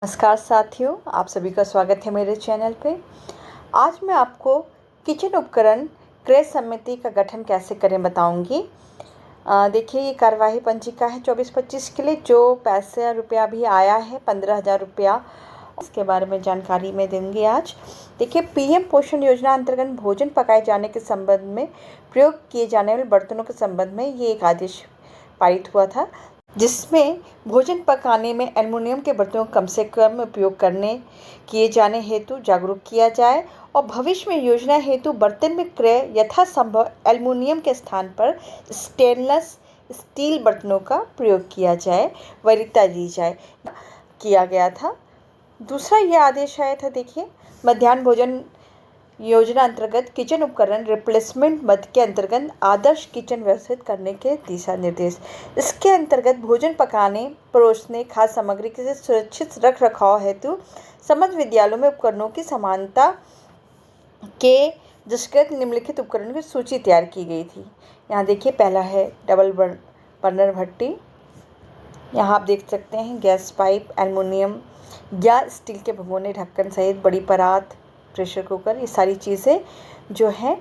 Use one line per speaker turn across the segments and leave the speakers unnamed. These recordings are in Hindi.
नमस्कार साथियों, आप सभी का स्वागत है मेरे चैनल पे। आज मैं आपको किचन उपकरण क्रय समिति का गठन कैसे करें बताऊंगी। देखिए, ये कार्यवाही पंजिका है 24-25 के लिए। जो पैसे रुपया भी आया है 15,000 रुपया, इसके बारे में जानकारी मैं दूंगी आज। देखिए, पीएम पोषण योजना अंतर्गत भोजन पकाए जाने के संबंध में प्रयोग किए जाने वाले बर्तनों के संबंध में ये एक आदेश पारित हुआ था, जिसमें भोजन पकाने में एल्युमिनियम के बर्तनों का कम से कम उपयोग किए जाने हेतु जागरूक किया जाए और भविष्य में योजना हेतु बर्तन में क्रय यथासंभव एल्युमिनियम के स्थान पर स्टेनलेस स्टील बर्तनों का प्रयोग किया जाए, वरीयता दी जाए, किया गया था। दूसरा ये आदेश आया था, देखिए, मध्याह्न भोजन योजना अंतर्गत किचन उपकरण रिप्लेसमेंट मद के अंतर्गत आदर्श किचन व्यवस्थित करने के दिशा निर्देश। इसके अंतर्गत भोजन पकाने, परोसने, खाद्य सामग्री के सुरक्षित रख रखाव हेतु समस्त विद्यालयों में उपकरणों की समानता के दृष्टिगत निम्नलिखित उपकरणों की सूची तैयार की गई थी। यहाँ देखिए, पहला है डबल बर्नर भट्टी। यहाँ आप देख सकते हैं गैस पाइप, एल्युमिनियम या स्टील के भगोने, ढक्कन सहित बड़ी परात, प्रेशर कुकर, ये सारी चीज़ें जो हैं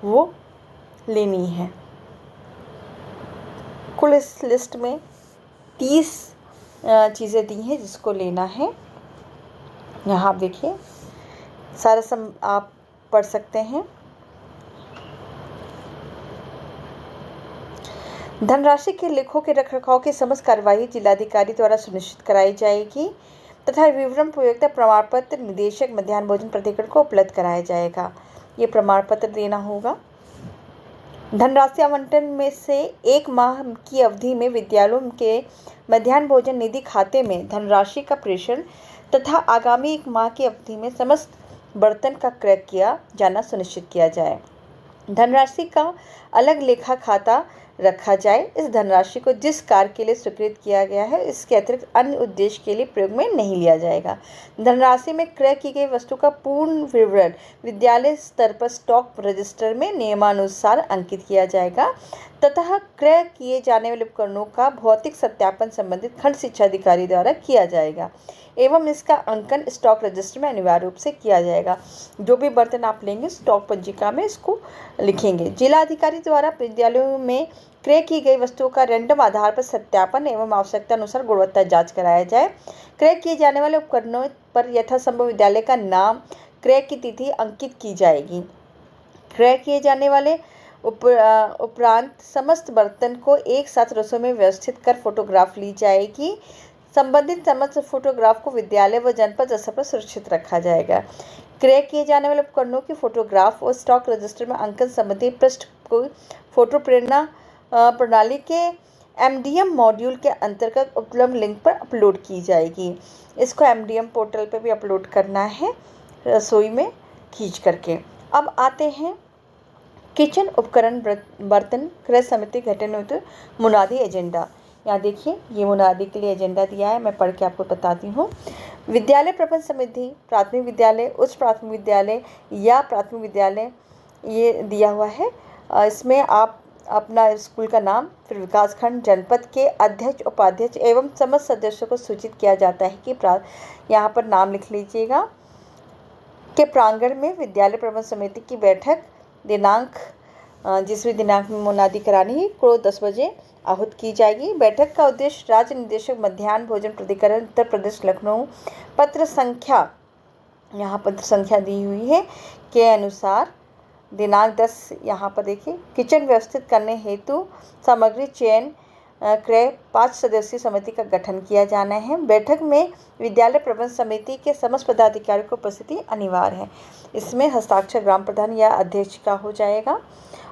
वो लेनी है। कुल इस लिस्ट में 30 चीज़ें दी हैं जिसको लेना है। यहाँ आप देखिए, सारा आप पढ़ सकते हैं। धनराशि के लेखों के रखरखाव की समस्त कार्यवाही जिलाधिकारी द्वारा सुनिश्चित कराई जाएगी तथा विवरण उपयोगिता प्रमाण पत्र निदेशक मध्याह्न भोजन प्राधिकरण को उपलब्ध कराया जाएगा। ये प्रमाण पत्र देना होगा। धनराशि आवंटन में से 1 माह की अवधि में विद्यालयों के मध्याह्न भोजन निधि खाते में धनराशि का प्रेषण तथा आगामी 1 माह की अवधि में समस्त बर्तन का क्रय किया जाना सुनिश्चित किया जाए। धनराशि का अलग लेखा खाता रखा जाए। इस धनराशि को जिस कार्य के लिए स्वीकृत किया गया है, इसके अतिरिक्त अन्य उद्देश्य के लिए प्रयोग में नहीं लिया जाएगा। धनराशि में क्रय की गई वस्तु का पूर्ण विवरण विद्यालय स्तर पर स्टॉक रजिस्टर में नियमानुसार अंकित किया जाएगा तथा क्रय किए जाने वाले उपकरणों का भौतिक सत्यापन संबंधित खंड शिक्षा अधिकारी द्वारा किया जाएगा एवं इसका अंकन स्टॉक रजिस्टर में अनिवार्य रूप से किया जाएगा। जो भी बर्तन आप लेंगे, स्टॉक पंजिका में इसको लिखेंगे। जिला अधिकारी द्वारा विद्यालयों में क्रय की गई वस्तुओं का रैंडम आधार पर सत्यापन एवं आवश्यकता अनुसार गुणवत्ता जांच कराया जाए। क्रय किए जाने वाले उपकरणों पर यथासंभव विद्यालय का नाम, क्रय की तिथि अंकित की जाएगी। क्रय किए जाने वाले उपरांत समस्त बर्तन को एक साथ रसोई में व्यवस्थित कर फोटोग्राफ ली जाएगी। संबंधित समस्त फोटोग्राफ को विद्यालय व जनपद स्तर पर सुरक्षित रखा जाएगा। क्रय किए जाने वाले उपकरणों की फोटोग्राफ और स्टॉक रजिस्टर में अंकन संबंधी पृष्ठ को फोटो प्रेरणा प्रणाली के एमडीएम मॉड्यूल के अंतर्गत उपलब्ध लिंक पर अपलोड की जाएगी। इसको एमडीएम पोर्टल पर भी अपलोड करना है रसोई में खींच करके। अब आते हैं किचन उपकरण बर्तन क्रय समिति गठन हेतु मुनादी एजेंडा। यहाँ देखिए, ये मुनादी के लिए एजेंडा दिया है, मैं पढ़ के आपको बताती हूँ। विद्यालय प्रबंध समिति, प्राथमिक विद्यालय, उच्च प्राथमिक विद्यालय या प्राथमिक विद्यालय, ये दिया हुआ है। इसमें आप अपना स्कूल का नाम, फिर विकासखंड, जनपद के अध्यक्ष, उपाध्यक्ष एवं समस्त सदस्यों को सूचित किया जाता है कि यहाँ पर नाम लिख लीजिएगा के प्रांगण में विद्यालय प्रबंध समिति की बैठक दिनांक, जिस भी दिनांक में मुनादी करानी है, को 10 बजे आहूत की जाएगी। बैठक का उद्देश्य राज्य निदेशक मध्याह्न भोजन प्राधिकरण उत्तर प्रदेश लखनऊ पत्र संख्या, यहाँ पत्र संख्या दी हुई है, के अनुसार दिनांक 10, यहाँ पर देखिए, किचन व्यवस्थित करने हेतु सामग्री चयन क्रय 5 सदस्यीय समिति का गठन किया जाना है। बैठक में विद्यालय प्रबंध समिति के समस्त पदाधिकारियों की उपस्थिति अनिवार्य है। इसमें हस्ताक्षर ग्राम प्रधान या अध्यक्ष का हो जाएगा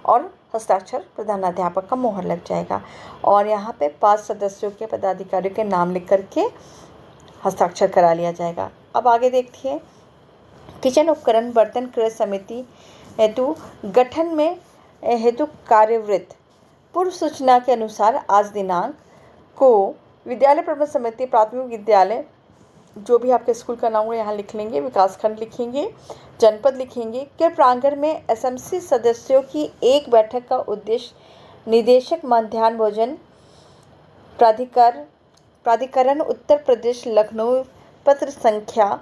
और हस्ताक्षर प्रधानाध्यापक का मोहर लग जाएगा और यहाँ पे 5 सदस्यों के पदाधिकारियों के नाम लिख करके हस्ताक्षर करा लिया जाएगा। अब आगे देखिए, किचन उपकरण बर्तन क्रय समिति हेतु गठन में हेतु कार्यवृत्त पूर्व सूचना के अनुसार आज दिनांक को विद्यालय प्रबंध समिति प्राथमिक विद्यालय, जो भी आपके स्कूल का नाम हो यहाँ लिख लेंगे, विकासखंड लिखेंगे, जनपद लिखेंगे, के प्रांगण में एसएमसी सदस्यों की एक बैठक का उद्देश्य निदेशक मध्याह्न भोजन प्राधिकरण उत्तर प्रदेश लखनऊ पत्र संख्या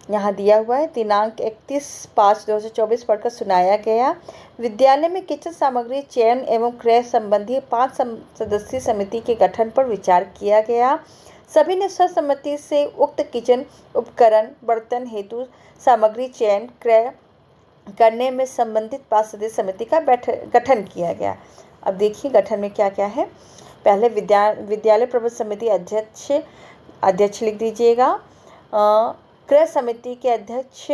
यहाँ दिया हुआ है, दिनांक 31/5/2024 पढ़कर सुनाया गया। विद्यालय में किचन सामग्री चयन एवं क्रय संबंधी 5 सदस्यीय समिति के गठन पर विचार किया गया। सभी ने सर्वसम्मति से उक्त किचन उपकरण बर्तन हेतु सामग्री चयन क्रय करने में संबंधित 5 सदस्यीय समिति का गठन किया गया। अब देखिए गठन में क्या क्या है। पहले विद्यालय प्रबंधन समिति अध्यक्ष लिख दीजिएगा। क्रय समिति के अध्यक्ष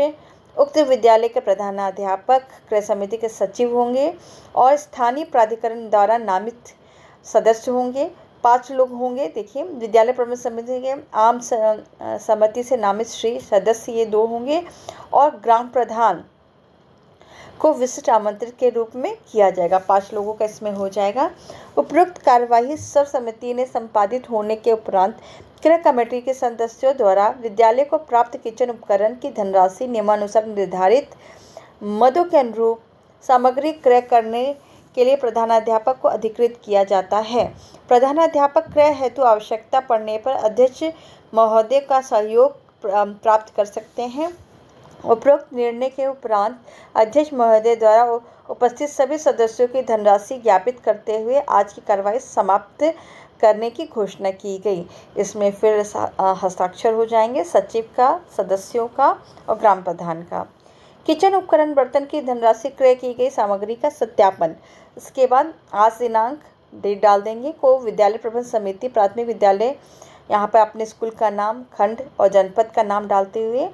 उक्त विद्यालय के प्रधानाध्यापक, क्रय समिति के सचिव होंगे और स्थानीय प्राधिकरण द्वारा नामित सदस्य होंगे। 5 लोग होंगे। देखिए विद्यालय प्रबंधन समिति के आम सहमति से नामित श्री सदस्य ये 2 होंगे और ग्राम प्रधान को विशिष्ट आमंत्रित के रूप में किया जाएगा। 5 लोगों का इसमें हो जाएगा। उपरोक्त कार्यवाही सर्वसम्मति ने संपादित होने के उपरांत क्रय कमेटी के सदस्यों द्वारा विद्यालय को प्राप्त किचन उपकरण की धनराशि नियमानुसार निर्धारित मदों के अनुरूप सामग्री क्रय करने के लिए प्रधानाध्यापक को अधिकृत किया जाता है। प्रधानाध्यापक क्रय हेतु आवश्यकता पड़ने पर अध्यक्ष महोदय का सहयोग प्राप्त कर सकते हैं। उपरोक्त निर्णय के उपरांत अध्यक्ष महोदय द्वारा उपस्थित सभी सदस्यों की धनराशि ज्ञापित करते हुए आज की कार्रवाई समाप्त करने की घोषणा की गई। इसमें फिर हस्ताक्षर हो जाएंगे सचिव का, सदस्यों का और ग्राम प्रधान का। किचन उपकरण बर्तन की धनराशि क्रय की गई सामग्री का सत्यापन। इसके बाद आज दिनांक डेट डाल देंगे को विद्यालय प्रबंधन समिति प्राथमिक विद्यालय यहाँ पर अपने स्कूल का नाम, खंड और जनपद का नाम डालते हुए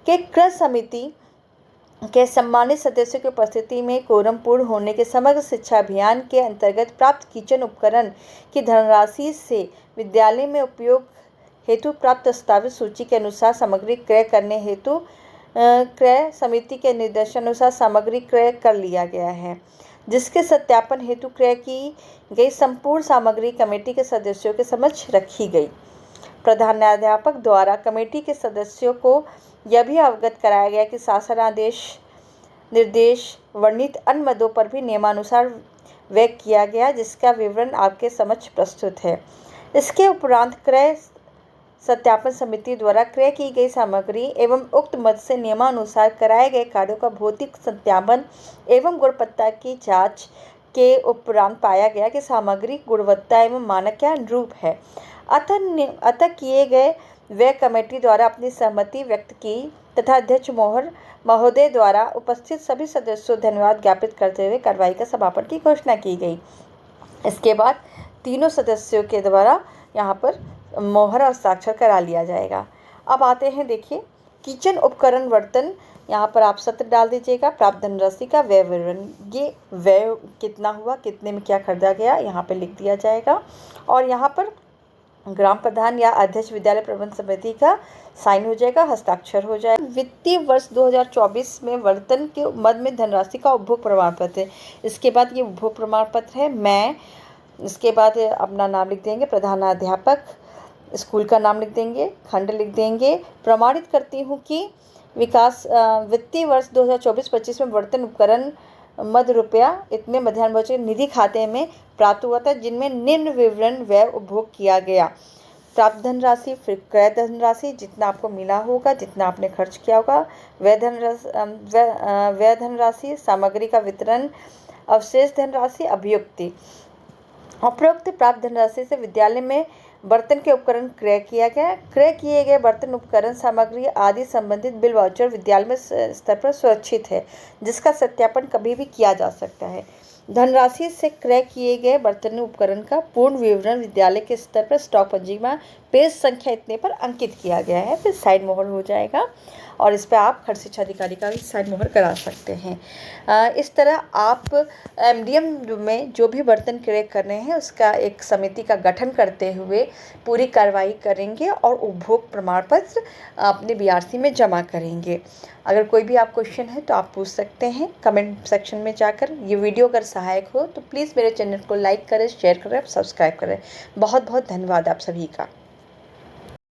कि क्रय समिति के सम्मानित सदस्यों की उपस्थिति में कोरम पूर्ण होने के समग्र शिक्षा अभियान के अंतर्गत प्राप्त किचन उपकरण की धनराशि से विद्यालय में उपयोग हेतु प्राप्त प्रस्तावित सूची के अनुसार सामग्री क्रय करने हेतु क्रय समिति के निर्देशानुसार सामग्री क्रय कर लिया गया है, जिसके सत्यापन हेतु क्रय की गई संपूर्ण सामग्री कमेटी के सदस्यों के समक्ष रखी गई। प्रधानाध्यापक द्वारा कमेटी के सदस्यों को यह भी अवगत कराया गया कि शासनादेश निर्देश वर्णित अन्य मदों पर भी नियमानुसार व्यय किया गया, जिसका विवरण आपके समक्ष प्रस्तुत है। इसके उपरांत क्रय सत्यापन समिति द्वारा क्रय की गई सामग्री एवं उक्त मद से नियमानुसार कराए गए कार्यों का भौतिक सत्यापन एवं गुणवत्ता की जांच के उपरांत पाया गया कि सामग्री गुणवत्ता एवं मानक के अनुरूप है। अतः किए गए व्यय कमेटी द्वारा अपनी सहमति व्यक्त की तथा अध्यक्ष महोदय द्वारा उपस्थित सभी सदस्यों धन्यवाद ज्ञापित करते हुए कार्रवाई का समापन की घोषणा की गई। इसके बाद तीनों सदस्यों के द्वारा यहाँ पर मोहर और हस्ताक्षर करा लिया जाएगा। अब आते हैं देखिए किचन उपकरण बर्तन, यहाँ पर आप सत्र डाल दीजिएगा। प्राप्त धनराशि का व्यय विवरण, ये व्यय कितना हुआ, कितने में क्या खरीदा गया, यहाँ पर लिख दिया जाएगा और यहाँ पर ग्राम प्रधान या अध्यक्ष विद्यालय प्रबंधन समिति का साइन हो जाएगा, हस्ताक्षर हो जाएगा। वित्तीय वर्ष 2024 में बर्तन के मद में धनराशि का उपभोग प्रमाण पत्र है। इसके बाद ये उपभोग प्रमाण पत्र है। मैं इसके बाद अपना नाम लिख देंगे, प्रधानाध्यापक, स्कूल का नाम लिख देंगे, खंड लिख देंगे। प्रमाणित करती हूँ कि वित्तीय वर्ष 2024-25 में बर्तन उपकरण मद रुपया इतने मध्याह्न भोजन निधि खाते में प्राप्त हुआ था, जिनमें निम्न विवरण व्यय उपभोग किया गया। प्राप्त धनराशि, फिर क्रय धनराशि, जितना आपको मिला होगा, जितना आपने खर्च किया होगा, व्यय धनराशि, सामग्री का वितरण, अवशेष धनराशि, अभियुक्ति। उपरोक्त प्राप्त धनराशि से विद्यालय में बर्तन के उपकरण क्रय किया गया। क्रय किए गए बर्तन उपकरण सामग्री आदि संबंधित बिल वाउचर विद्यालय में स्तर पर सुरक्षित है, जिसका सत्यापन कभी भी किया जा सकता है। धनराशि से क्रय किए गए बर्तन उपकरण का पूर्ण विवरण विद्यालय के स्तर पर स्टॉक पंजी में पेज संख्या इतने पर अंकित किया गया है। फिर साइन मोहर हो जाएगा और इस पर आप खंड शिक्षा अधिकारी का भी साइन मोहर करा सकते हैं। इस तरह आप एमडीएम में जो भी बर्तन क्रय करने हैं उसका एक समिति का गठन करते हुए पूरी कार्रवाई करेंगे और उपभोग प्रमाण पत्र अपने बीआरसी में जमा करेंगे। अगर कोई भी आप क्वेश्चन है तो आप पूछ सकते हैं कमेंट सेक्शन में जाकर। ये वीडियो अगर सहायक हो तो प्लीज़ मेरे चैनल को लाइक करें, शेयर करें, सब्सक्राइब करें। बहुत बहुत धन्यवाद आप सभी का।